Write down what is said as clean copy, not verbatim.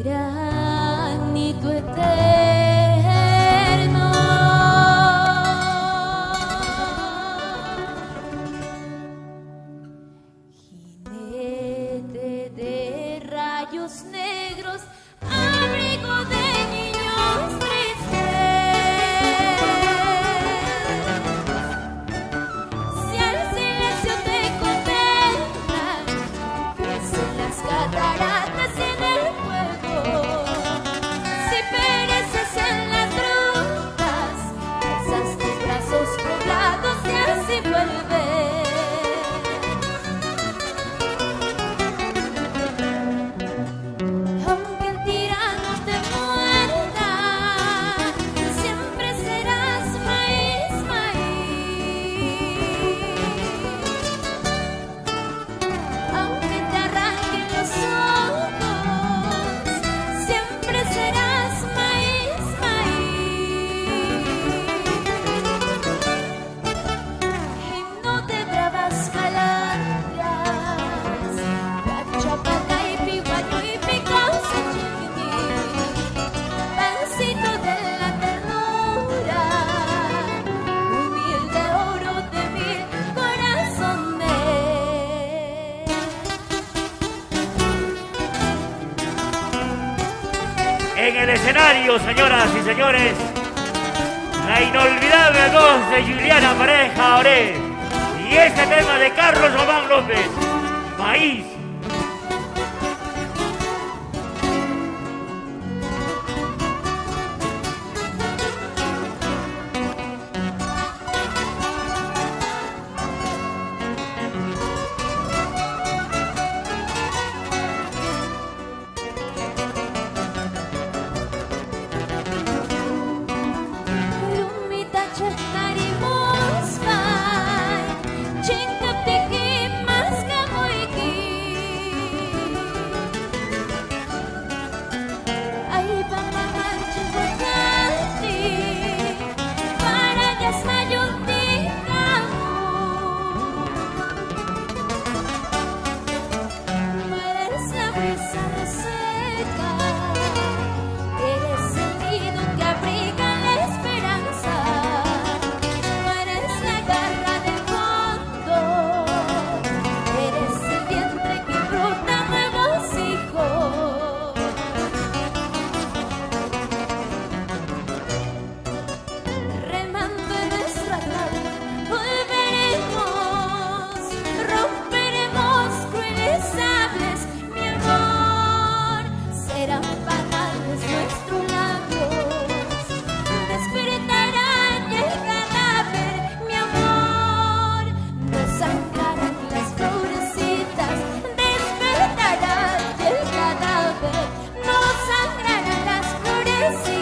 Granito eterno, jinete de rayos negros, abrigo de niños tristes. Si al silencio te condenan, crecen las cataratas en el fuego. Si pereces en las rutas, alzas tus brazos poblados y así vuelves. Aunque el tirano te muerda, siempre serás maíz, maíz. Aunque te arranquen los ojos, siempre serás maíz, maíz. Y no te trabas malandras, Pachapata y Piguayo y Picasso chiquitín, pancito de la ternura, humilde oro de mi corazón de. En el escenario, señoras y señores, la inolvidable voz de Juliana Pareja Oré y este tema de Carlos Román López, Maíz. Rumita chasnarimos pai, chinkaptiki maskamoiki. Ay pamahan chasnati, para yasmayutikamu. Eres la brisa reseca, eres el nido que abriga la esperanza, eres la garra del fondo, eres el vientre que brota nuevos hijos. Remando en nuestra tabla, volveremos, romperemos crueles sables, mi amor, serán banales nuestros labios, despertarán el cadáver, mi amor, no sangrarán las florecitas, despertarán el cadáver, no sangrarán las florecitas.